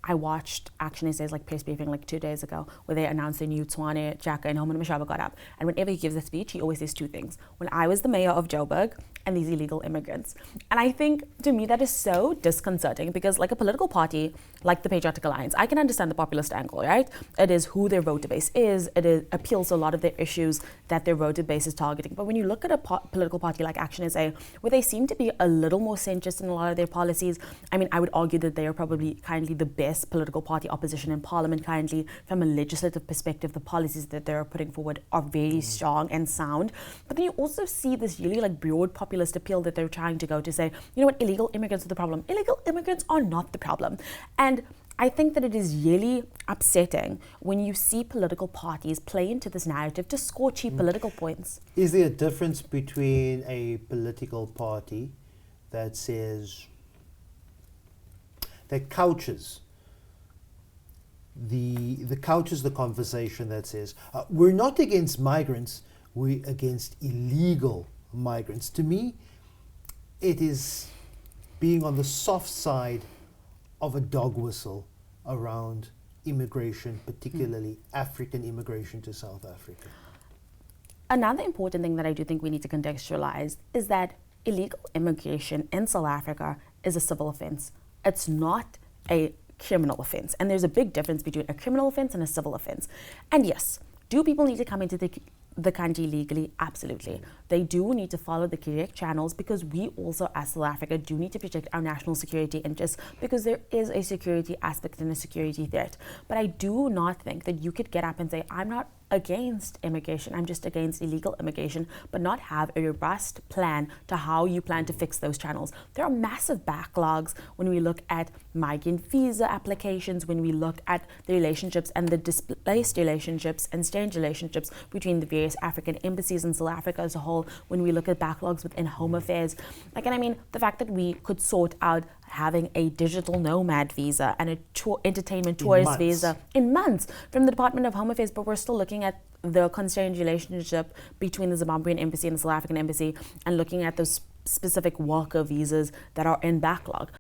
I watched Action SA's like press briefing like 2 days ago where they announced a new Tshwane, Jaka, and Homan Mashaba got up. And whenever he gives a speech, he always says two things. When I was the mayor of Joburg and these illegal immigrants. And I think to me that is so disconcerting because like a political party like the Patriotic Alliance, I can understand the populist angle, right? It is who their voter base is. It appeals to a lot of their issues that their voter base is targeting. But when you look at a political party like Action SA, where they seem to be a little more centrist in a lot of their policies, I mean, I would argue that they are probably currently the best political party opposition in parliament currently. From a legislative perspective, the policies that they're putting forward are very strong and sound. But then you also see this really like broad populist appeal that they're trying to go to say, you know what, illegal immigrants are the problem. Illegal immigrants are not the problem. And I think that it is really upsetting when you see political parties play into this narrative to score cheap political points. Is there a difference between a political party that says, that couches the conversation that says, we're not against migrants, we're against illegal migrants? To me, it is being on the soft side of a dog whistle around immigration, particularly African immigration to South Africa. Another important thing that I do think we need to contextualize is that illegal immigration in South Africa is a civil offense. It's not a criminal offense. And there's a big difference between a criminal offense and a civil offense. And yes, do people need to come into the country legally? Absolutely. They do need to follow the correct channels because we also as South Africa do need to protect our national security interests because there is a security aspect and a security threat. But I do not think that you could get up and say, I'm not against immigration, I'm just against illegal immigration, but not have a robust plan to how you plan to fix those channels. There are massive backlogs when we look at migrant visa applications, when we look at the relationships and the displaced relationships and strange relationships between the various African embassies in South Africa as a whole, when we look at backlogs within Home Affairs. Like, and I mean, the fact that we could sort out having a digital nomad visa and a entertainment tourist visa in months from the Department of Home Affairs, but we're still looking at the constrained relationship between the Zimbabwean embassy and the South African embassy and looking at those specific worker visas that are in backlog.